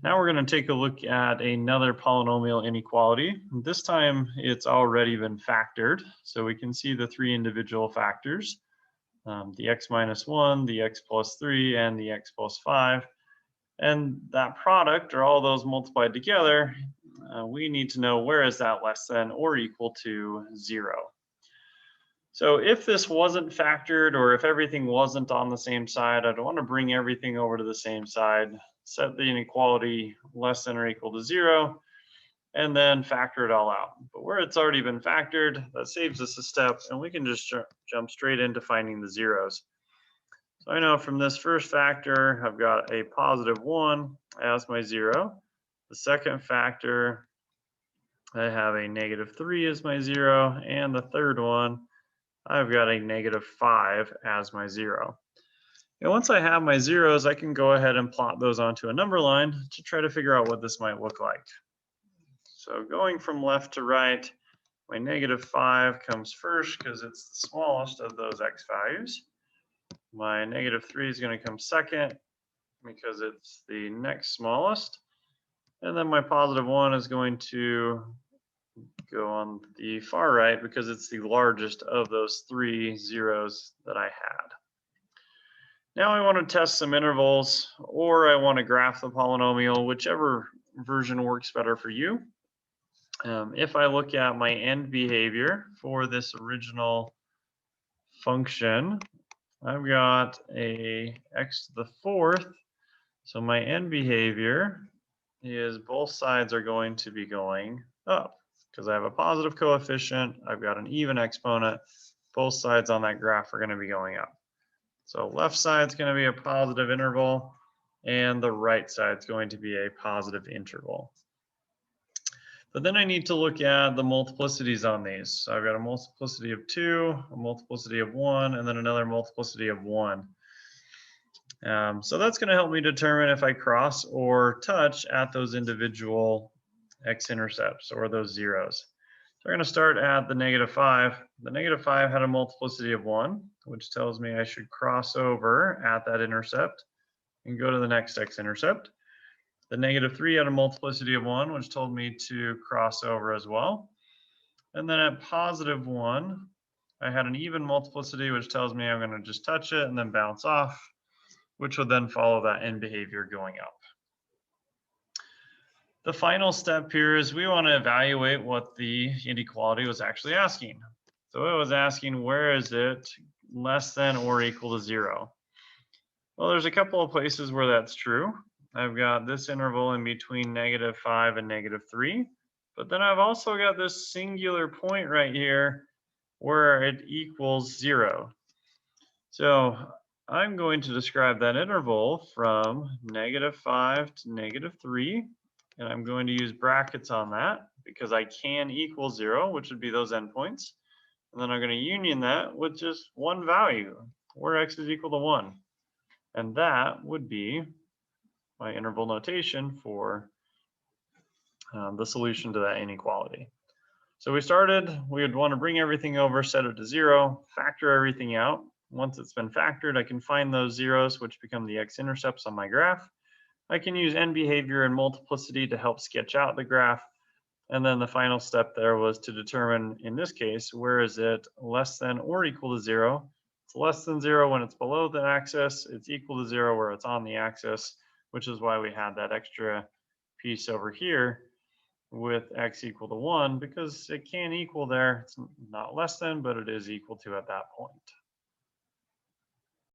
Now we're going to take a look at another polynomial inequality. This time it's already been factored, so we can see the three individual factors, the x minus 1, the x plus 3, and the x plus 5. And that product, or all those multiplied together, we need to know where is that less than or equal to 0. So if this wasn't factored, or if everything wasn't on the same side, I'd want to bring everything over to the same side, set the inequality less than or equal to 0, and then factor it all out. But where it's already been factored, that saves us a step, and we can just jump straight into finding the zeros. So I know from this first factor, I've got a positive 1 as my 0. The second factor, I have a negative 3 as my 0, and the third one, I've got a negative 5 as my 0. And once I have my zeros, I can go ahead and plot those onto a number line to try to figure out what this might look like. So going from left to right, my negative 5 comes first because it's the smallest of those x values. My negative 3 is going to come second because it's the next smallest. And then my positive 1 is going to go on the far right because it's the largest of those three zeros that I had. Now I want to test some intervals, or I want to graph the polynomial, whichever version works better for you. If I look at my end behavior for this original function, I've got a x to the fourth. So my end behavior is both sides are going to be going up because I have a positive coefficient. I've got an even exponent. Both sides on that graph are going to be going up. So left side's going to be a positive interval, and the right side's going to be a positive interval. But then I need to look at the multiplicities on these. So I've got a multiplicity of 2, a multiplicity of 1, and then another multiplicity of 1. So that's going to help me determine if I cross or touch at those individual x-intercepts, or those zeros. So we're going to start at the negative 5. The negative 5 had a multiplicity of 1, which tells me I should cross over at that intercept and go to the next x-intercept. The negative 3 had a multiplicity of 1, which told me to cross over as well. And then at positive 1, I had an even multiplicity, which tells me I'm going to just touch it and then bounce off, which would then follow that end behavior going up. The final step here is we want to evaluate what the inequality was actually asking. So it was asking, where is it less than or equal to 0? Well, there's a couple of places where that's true. I've got this interval in between negative 5 and negative 3, but then I've also got this singular point right here where it equals 0. So I'm going to describe that interval from negative 5 to negative 3, and I'm going to use brackets on that because I can equal 0, which would be those endpoints. And then I'm going to union that with just one value, where x is equal to 1. And that would be my interval notation for the solution to that inequality. So we would want to bring everything over, set it to 0, factor everything out. Once it's been factored, I can find those zeros, which become the x-intercepts on my graph. I can use end behavior and multiplicity to help sketch out the graph. And then the final step there was to determine, in this case, where is it less than or equal to 0. It's less than 0 when it's below the axis. It's equal to 0 where it's on the axis, which is why we had that extra piece over here with x equal to 1, because it can equal there. It's not less than, but it is equal to at that point.